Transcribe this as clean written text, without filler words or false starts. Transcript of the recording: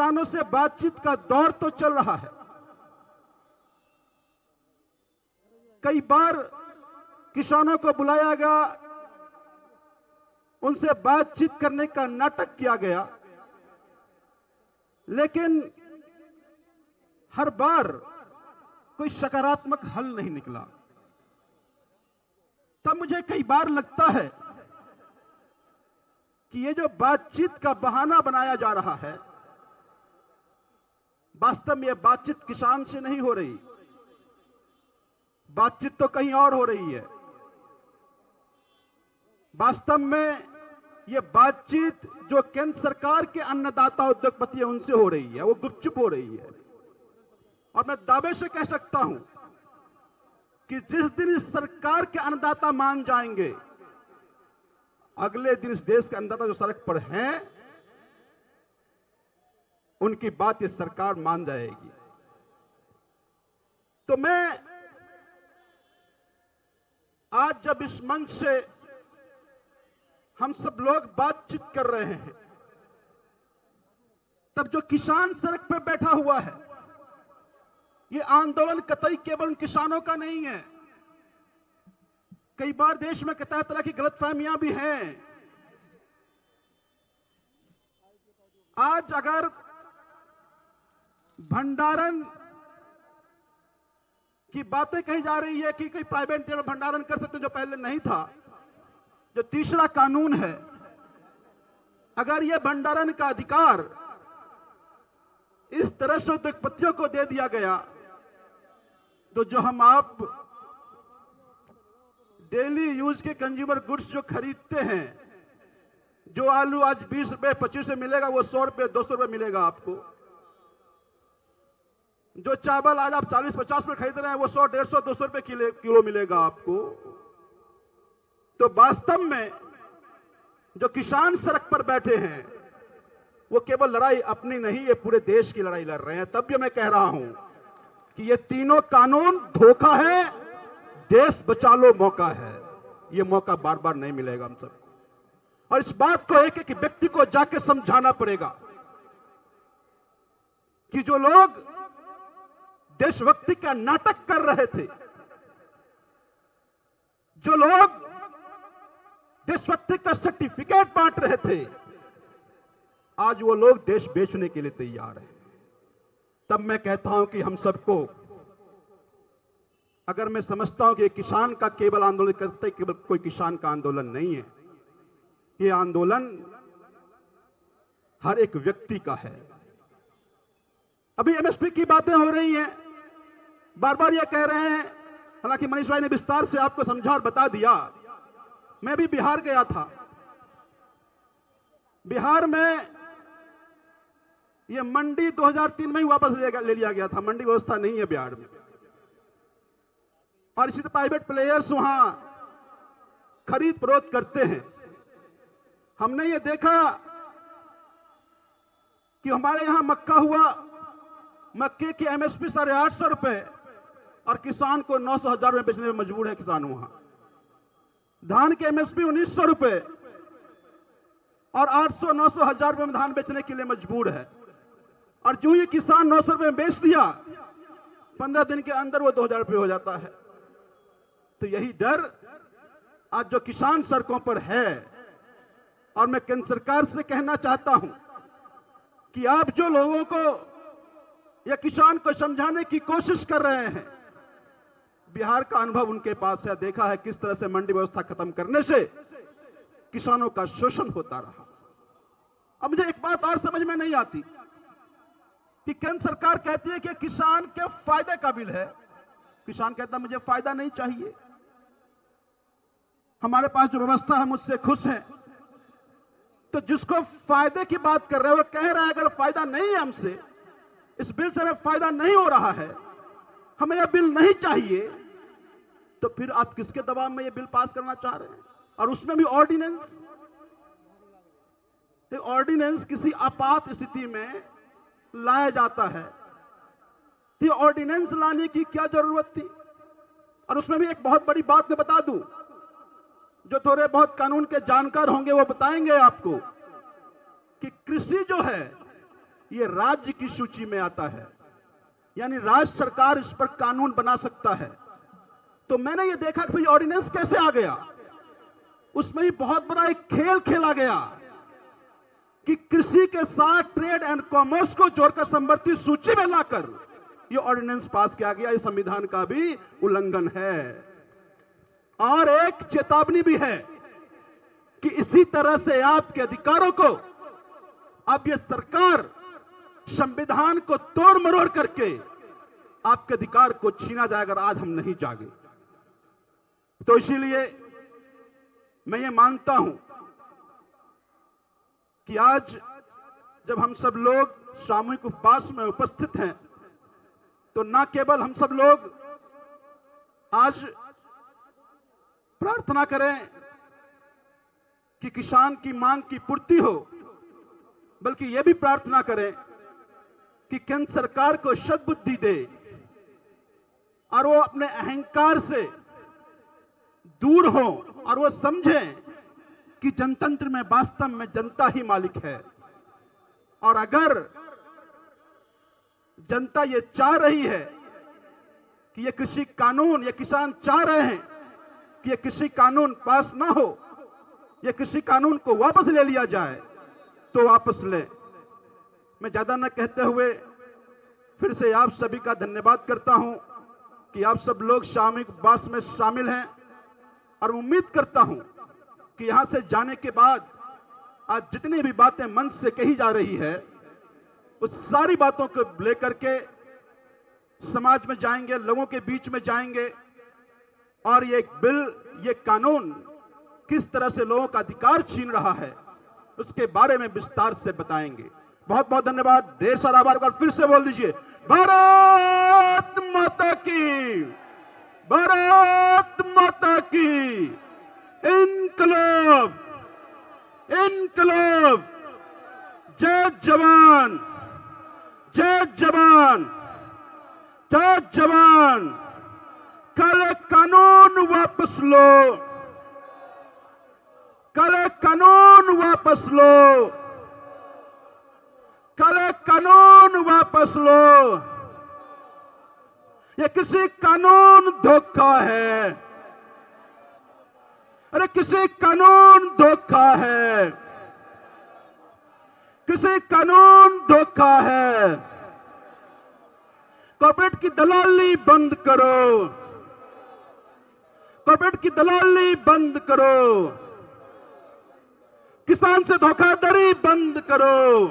किसानों से बातचीत का दौर तो चल रहा है। कई बार किसानों को बुलाया गया, उनसे बातचीत करने का नाटक किया गया, लेकिन हर बार कोई सकारात्मक हल नहीं निकला। तब मुझे कई बार लगता है कि ये जो बातचीत का बहाना बनाया जा रहा है, वास्तव में ये बातचीत किसान से नहीं हो रही, बातचीत तो कहीं और हो रही है। वास्तव में ये बातचीत जो केंद्र सरकार के अन्नदाता उद्योगपति है उनसे हो रही है, वो गुपचुप हो रही है। और मैं दावे से कह सकता हूं कि जिस दिन इस सरकार के अन्नदाता मान जाएंगे, अगले दिन इस देश के अन्नदाता जो सड़क पर हैं, उनकी बात इस सरकार मान जाएगी। तो मैं आज जब इस मंच से हम सब लोग बातचीत कर रहे हैं, तब जो किसान सड़क पर बैठा हुआ है, ये आंदोलन कतई केवल किसानों का नहीं है। कई बार देश में तरह तरह की गलतफहमियां भी हैं। आज अगर भंडारण की बातें कही जा रही है कि कोई प्राइवेट भंडारण कर सकते जो पहले नहीं था, जो तीसरा कानून है, अगर यह भंडारण का अधिकार इस तरह से उद्योगपतियों को दे दिया गया, तो जो हम आप डेली यूज के कंज्यूमर गुड्स जो खरीदते हैं, जो आलू आज 20 रुपए 25 रुपए मिलेगा, वो 100 रुपए 200 रुपए मिलेगा आपको। जो चावल आज आप 40-50 रुपए खरीद रहे हैं, वो 100 150 200 रुपए किलो मिलेगा आपको। तो वास्तव में जो किसान सड़क पर बैठे हैं, वो केवल लड़ाई अपनी नहीं, ये पूरे देश की लड़ाई लड़ रहे हैं। तब भी मैं कह रहा हूं कि ये तीनों कानून धोखा है, देश बचा लो मौका है। ये मौका बार बार नहीं मिलेगा हम सब, और इस बात को एक एक व्यक्ति को जाके समझाना पड़ेगा कि जो लोग देशभक्ति का नाटक कर रहे थे, जो लोग देशभक्ति का सर्टिफिकेट बांट रहे थे, आज वो लोग देश बेचने के लिए तैयार हैं। तब मैं कहता हूं कि हम सबको, अगर मैं समझता हूं कि किसान का केवल आंदोलन करते, केवल कोई किसान का आंदोलन नहीं है, ये आंदोलन हर एक व्यक्ति का है। अभी एमएसपी की बातें हो रही हैं, बार बार ये कह रहे हैं, हालांकि मनीष भाई ने विस्तार से आपको समझा और बता दिया। मैं भी बिहार गया था, बिहार में ये मंडी 2003 में ही वापस ले लिया गया था। मंडी व्यवस्था नहीं है बिहार में, और इसी तरह प्राइवेट प्लेयर्स वहां खरीद फरोख्त करते हैं। हमने ये देखा कि हमारे यहां मक्का हुआ, मक्के की एमएसपी 850 रुपए, और किसान को 900-1000 रुपए बेचने में मजबूर है किसान वहां। धान की एमएसपी 1900 रुपए, और 800-900-1000 रुपए में धान बेचने के लिए मजबूर है। और जो ये किसान 900 रुपए में बेच दिया, 15 दिन के अंदर वो 2000 रुपए हो जाता है। तो यही डर आज जो किसान सड़कों पर है, और मैं केंद्र सरकार से कहना चाहता हूं कि आप जो लोगों को या किसान को समझाने की कोशिश कर रहे हैं, बिहार का अनुभव उनके पास है, देखा है किस तरह से मंडी व्यवस्था खत्म करने से किसानों का शोषण होता रहा। अब मुझे एक बात और समझ में नहीं आती कि केंद्र सरकार कहती है कि किसान के फायदे का बिल है, किसान कहता मुझे फायदा नहीं चाहिए, हमारे पास जो व्यवस्था है मुझसे खुश है। तो जिसको फायदे की बात कर रहे हैं वो कह रहा है अगर फायदा नहीं है हमसे, इस बिल से हमें फायदा नहीं हो रहा है, हमें यह बिल नहीं चाहिए, तो फिर आप किसके दबाव में यह बिल पास करना चाह रहे हैं? और उसमें भी ऑर्डिनेंस, ऑर्डिनेंस किसी आपात स्थिति में लाया जाता है, तो ऑर्डिनेंस लाने की क्या जरूरत थी? और उसमें भी एक बहुत बड़ी बात मैं बता दूं, जो थोड़े बहुत कानून के जानकार होंगे वो बताएंगे आपको कि कृषि जो है ये राज्य की सूची में आता है, यानी राज्य सरकार इस पर कानून बना सकता है। तो मैंने ये देखा कि भाई ऑर्डिनेंस कैसे आ गया। उसमें ही बहुत बड़ा एक खेल खेला गया कि कृषि के साथ ट्रेड एंड कॉमर्स को जोड़कर समवर्ती सूची में लाकर ये ऑर्डिनेंस पास किया गया। ये संविधान का भी उल्लंघन है। और एक चेतावनी भी है कि इसी तरह से आपके अधिकारों को अब ये सरकार संविधान को तोड़ मरोड़ करके आपके अधिकार को छीना जाएगा अगर आज हम नहीं जागे। तो इसीलिए मैं ये मानता हूं कि आज जब हम सब लोग सामूहिक उपवास में उपस्थित हैं तो न केवल हम सब लोग आज प्रार्थना करें कि किसान की मांग की पूर्ति हो, बल्कि यह भी प्रार्थना करें कि केंद्र सरकार को सद्बुद्धि दे और वो अपने अहंकार से दूर हो और वो समझें कि जनतंत्र में वास्तव में जनता ही मालिक है। और अगर जनता ये चाह रही है कि ये कृषि कानून, ये किसान चाह रहे हैं कि ये कृषि कानून पास ना हो, ये कृषि कानून को वापस ले लिया जाए, तो वापस ले। मैं ज्यादा न कहते हुए फिर से आप सभी का धन्यवाद करता हूं कि आप सब लोग सामूहिक उपवास में शामिल हैं और उम्मीद करता हूं कि यहां से जाने के बाद आज जितनी भी बातें मन से कही जा रही है उस सारी बातों को लेकर के समाज में जाएंगे, लोगों के बीच में जाएंगे और ये बिल, ये कानून किस तरह से लोगों का अधिकार छीन रहा है उसके बारे में विस्तार से बताएंगे। बहुत बहुत धन्यवाद। ढेर सारा आभार। फिर से बोल दीजिए, भारत माता की, भारत माता की। इनकलाब, इनकलाब। जय जवान, जय जवान, जय जवान। काले कानून वापस लो, काले कानून वापस लो, काले कानून वापस लो। ये किसी कानून धोखा है, अरे किसी कानून धोखा है, किसी कानून धोखा है। कॉर्पोरेट की दलाली बंद करो, कॉर्पोरेट की दलाली बंद करो, किसान से धोखाधड़ी बंद करो।